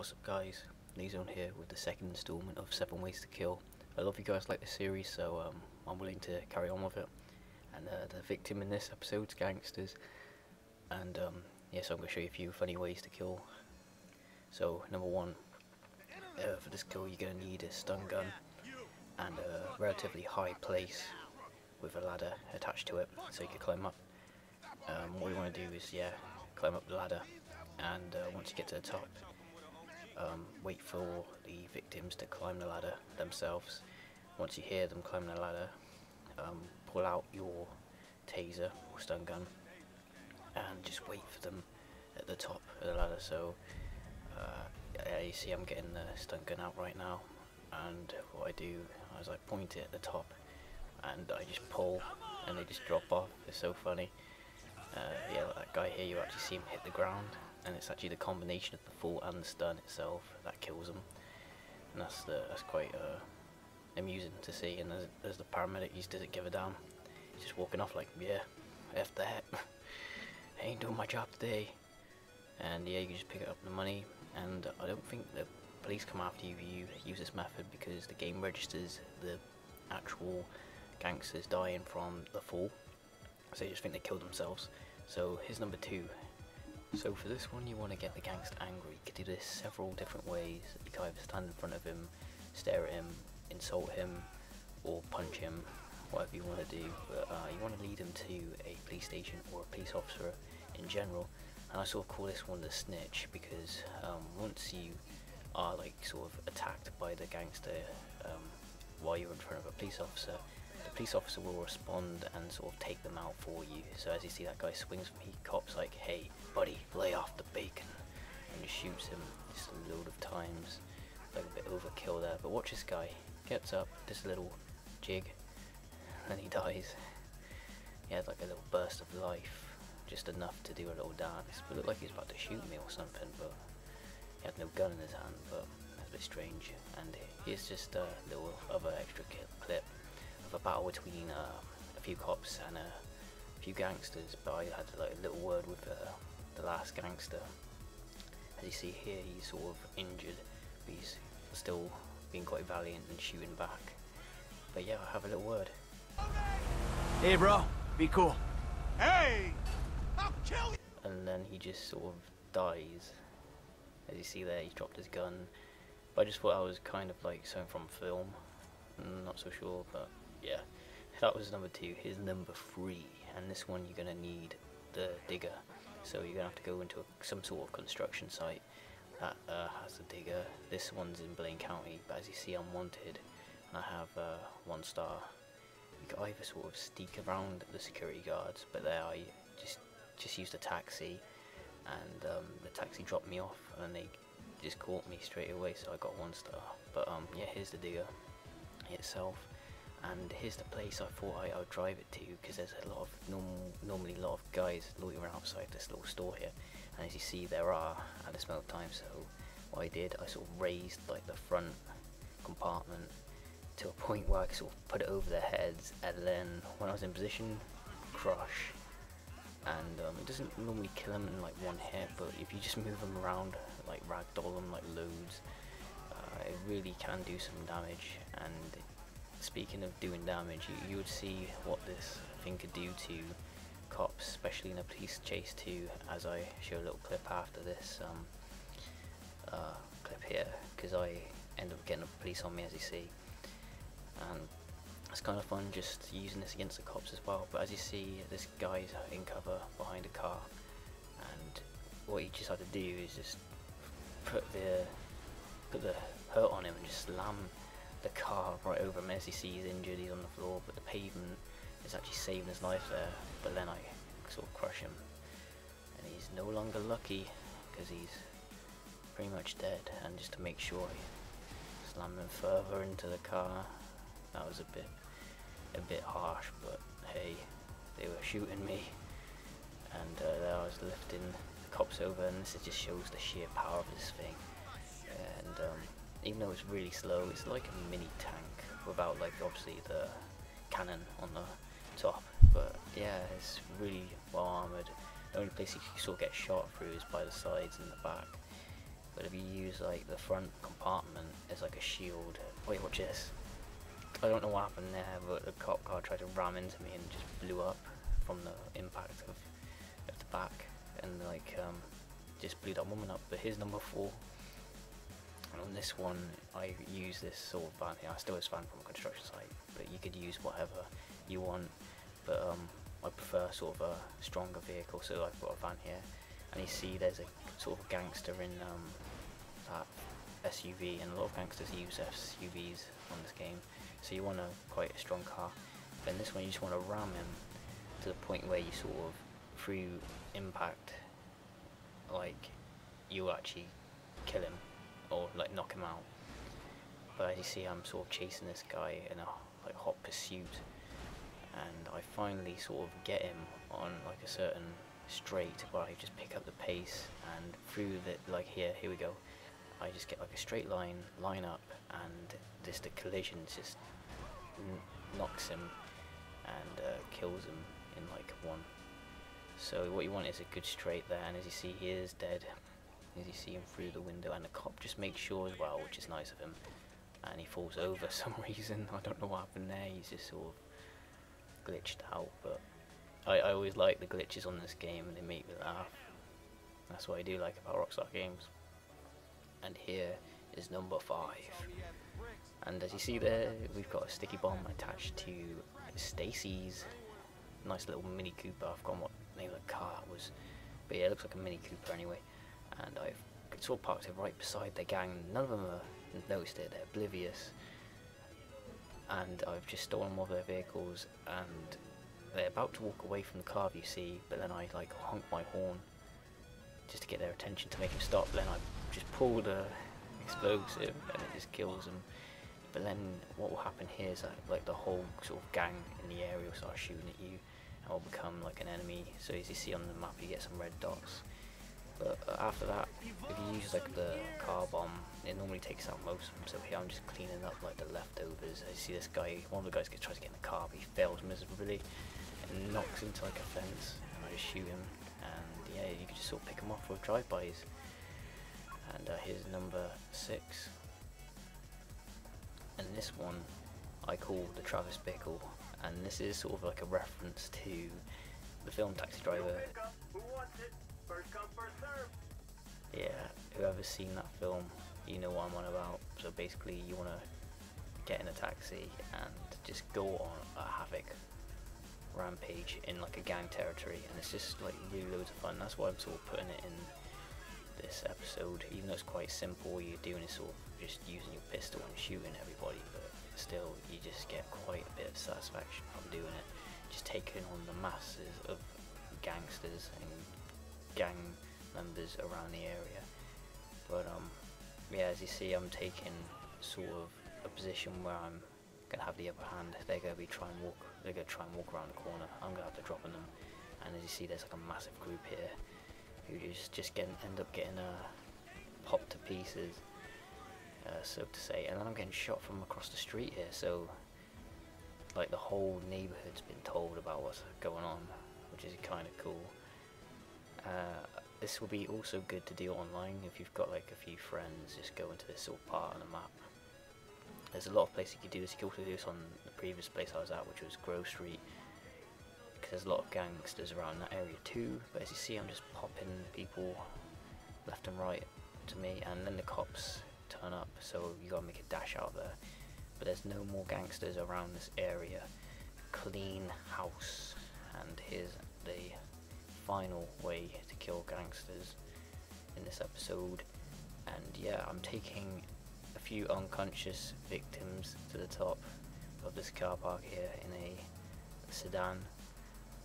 What's up guys, Zone here with the second installment of 7 Ways to Kill. I love you guys like the series, so I'm willing to carry on with it. And the victim in this episode is Gangsters. And yeah, so I'm going to show you a few funny ways to kill. So number one, for this kill you're going to need a stun gun and a relatively high place with a ladder attached to it so you can climb up. What you want to do is, climb up the ladder, and once you get to the top, wait for the victims to climb the ladder themselves. Once you hear them climb the ladder, pull out your taser or stun gun and just wait for them at the top of the ladder. So you see I'm getting the stun gun out right now, and what I do is I point it at the top and I just pull and they just drop off. It's so funny. Yeah, like that guy here, you actually see him hit the ground, and it's actually the combination of the fall and the stun itself that kills him, and that's quite amusing to see. And there's the paramedic, he just doesn't give a damn. He's just walking off like, yeah, F that, I ain't doing my job today. And yeah, you can just pick up the money, and I don't think the police come after you if you use this method, because the game registers the actual gangsters dying from the fall, so you just think they killed themselves. So here's number two. So for this one, you want to get the gangster angry. You can do this several different ways. You can either stand in front of him, stare at him, insult him, or punch him, whatever you want to do. But you want to lead him to a police station or a police officer in general. And I sort of call this one the snitch, because once you are like sort of attacked by the gangster while you're in front of a police officer, the police officer will respond and sort of take them out for you. So as you see, that guy swings from he cops like, hey buddy, lay off the bacon, and just shoots him just a load of times, like a bit overkill there. But watch this guy, gets up, does a little jig, and then he dies. He had like a little burst of life, just enough to do a little dance, but looked like he was about to shoot me or something, but he had no gun in his hand. But that's a bit strange. And here's just a little other extra clip of a battle between a few cops and a few gangsters, but I had like a little word with the last gangster. As you see here, he's sort of injured, but he's still being quite valiant and shooting back. But yeah, I have a little word. Hey bro, be cool. Hey! I'll kill you! And then he just sort of dies. As you see there, he's dropped his gun. But I just thought I was kind of like something from film. Not so sure, but yeah. That was number two. Here's number three, and this one you're gonna need the digger. So you're gonna have to go into some sort of construction site that has the digger. This one's in Blaine County, but as you see, I'm wanted, and I have 1 star. You can either sort of sneak around the security guards, but there I just used a taxi, and the taxi dropped me off, and they just caught me straight away, so I got 1 star. But yeah, here's the digger itself. And here's the place I thought I would drive it to, because there's a lot of normally a lot of guys loitering outside this little store here, and as you see there are at this moment of time. So what I did, I sort of raised like the front compartment to a point where I could sort of put it over their heads, and then when I was in position, crush. And it doesn't normally kill them in like 1 hit, but if you just move them around, like ragdoll them like loads, it really can do some damage. And speaking of doing damage, you would see what this thing could do to cops, especially in a police chase too, as I show a little clip after this clip here, because I end up getting a police on me, as you see. And it's kind of fun just using this against the cops as well. But as you see, this guy's in cover behind a car, and what he just had to do is just put the hurt on him and just slam the car right over him. As you see, he's injured, he's on the floor, but the pavement is actually saving his life there. But then I sort of crush him, and he's no longer lucky, because he's pretty much dead. And just to make sure, I slammed him further into the car. That was a bit harsh, but hey, they were shooting me, and there I was lifting the cops over, and this just shows the sheer power of this thing. And even though it's really slow, it's like a mini tank without like obviously the cannon on the top. But yeah, it's really well armoured. The only place you sort of get shot through is by the sides and the back. But if you use like the front compartment as like a shield, wait, watch this. I don't know what happened there, but the cop car tried to ram into me and just blew up from the impact of the back, and like just blew that woman up. But here's number 4. And on this one, I use this sort of van here. I still use van from a construction site, but you could use whatever you want. But I prefer sort of a stronger vehicle, so I've got a van here. And you see there's a sort of gangster in that SUV, and a lot of gangsters use SUVs on this game. So you want quite a strong car. But in this one, you just want to ram him to the point where you sort of, through impact, like you'll actually kill him or like knock him out. But as you see, I'm sort of chasing this guy in a like hot pursuit, and I finally sort of get him on like a certain straight where I just pick up the pace, and through the like here we go, I just get like a straight line up, and just the collision just knocks him and kills him in like one. So what you want is a good straight there, and as you see, he is dead. As you see him through the window, and the cop just makes sure as well, which is nice of him, and he falls over for some reason. I don't know what happened there, he's just sort of glitched out, but I always like the glitches on this game, and they make me laugh. That's what I do like about Rockstar games. And here is number 5. And as you see there, we've got a sticky bomb attached to Stacy's nice little Mini Cooper. I've forgotten what the name of the car was, but yeah, it looks like a Mini Cooper anyway. And I've sort of parked it right beside the gang. None of them have noticed it, they're oblivious. And I've just stolen one of their vehicles, and they're about to walk away from the car, you see, but then I like honk my horn just to get their attention to make them stop. Then I just pull the explosive and it just kills them. But then what will happen here is that like the whole sort of gang in the area will start shooting at you and will become like an enemy. So as you see on the map, you get some red dots. But after that, if you use like the car bomb, it normally takes out most of them. So here I'm just cleaning up like the leftovers. I see this guy, one of the guys tries to get in the car, but he fails miserably and knocks into like a fence, and I just shoot him. And yeah, you can just sort of pick him off with drive-bys. And here's number 6. And this one I call the Travis Bickle, and this is sort of like a reference to the film Taxi Driver. Who wants it? First come, first serve. Yeah, whoever's seen that film, you know what I'm on about. So basically, you want to get in a taxi and just go on a havoc rampage in like a gang territory, and it's just like really loads of fun. That's why I'm sort of putting it in this episode, even though it's quite simple. You're doing is sort of just using your pistol and shooting everybody, but still you just get quite a bit of satisfaction from doing it, just taking on the masses of gangsters and gang members around the area. But yeah, as you see, I'm taking sort of a position where I'm gonna have the upper hand. They're gonna try and walk around the corner. I'm gonna have to drop on them, and as you see, there's like a massive group here who just end up getting popped to pieces, so to say. And then I'm getting shot from across the street here, so like the whole neighborhood's been told about what's going on, which is kind of cool. This will be also good to do online if you've got like a few friends. Just go into this sort of part on the map. There's a lot of places you can do this. You can also do this on the previous place I was at, which was Grove Street, because there's a lot of gangsters around that area too. But as you see, I'm just popping people left and right to me, and then the cops turn up, so you gotta make a dash out there. But there's no more gangsters around this area. Clean house. And here's the final way to kill gangsters in this episode. And yeah, I'm taking a few unconscious victims to the top of this car park here in a sedan,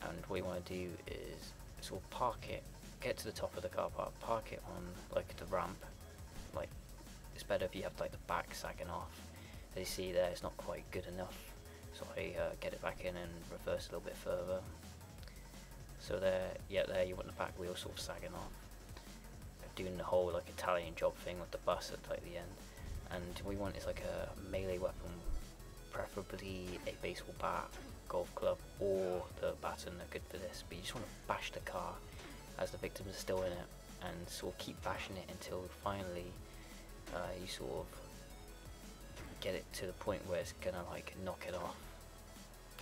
and what you want to do is sort of park it, get to the top of the car park, park it on like the ramp. Like, it's better if you have like the back sagging off. As you see there, it's not quite good enough, so I get it back in and reverse a little bit further. So there, yeah, there you want the back wheel sort of sagging off, doing the whole like Italian job thing with the bus at like the end. And what we want is like a melee weapon, preferably a baseball bat, golf club, or the baton are good for this. But you just want to bash the car as the victims are still in it, and sort of keep bashing it until finally you sort of get it to the point where it's gonna like knock it off.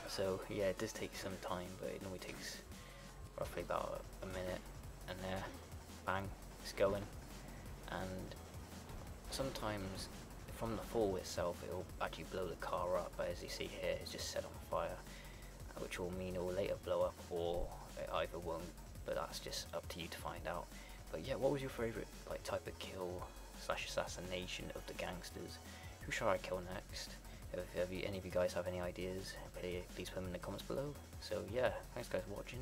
So yeah, it does take some time, but it normally takes roughly about a minute, and there, bang, it's going. And sometimes from the fall itself it will actually blow the car up, but as you see here it's just set on fire, which will mean it will later blow up or it either won't, but that's just up to you to find out. But yeah, what was your favourite like type of kill / assassination of the gangsters? Who shall I kill next? If any of you guys have any ideas, please put them in the comments below. So yeah, thanks guys for watching,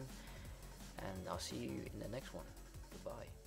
and I'll see you in the next one. Goodbye.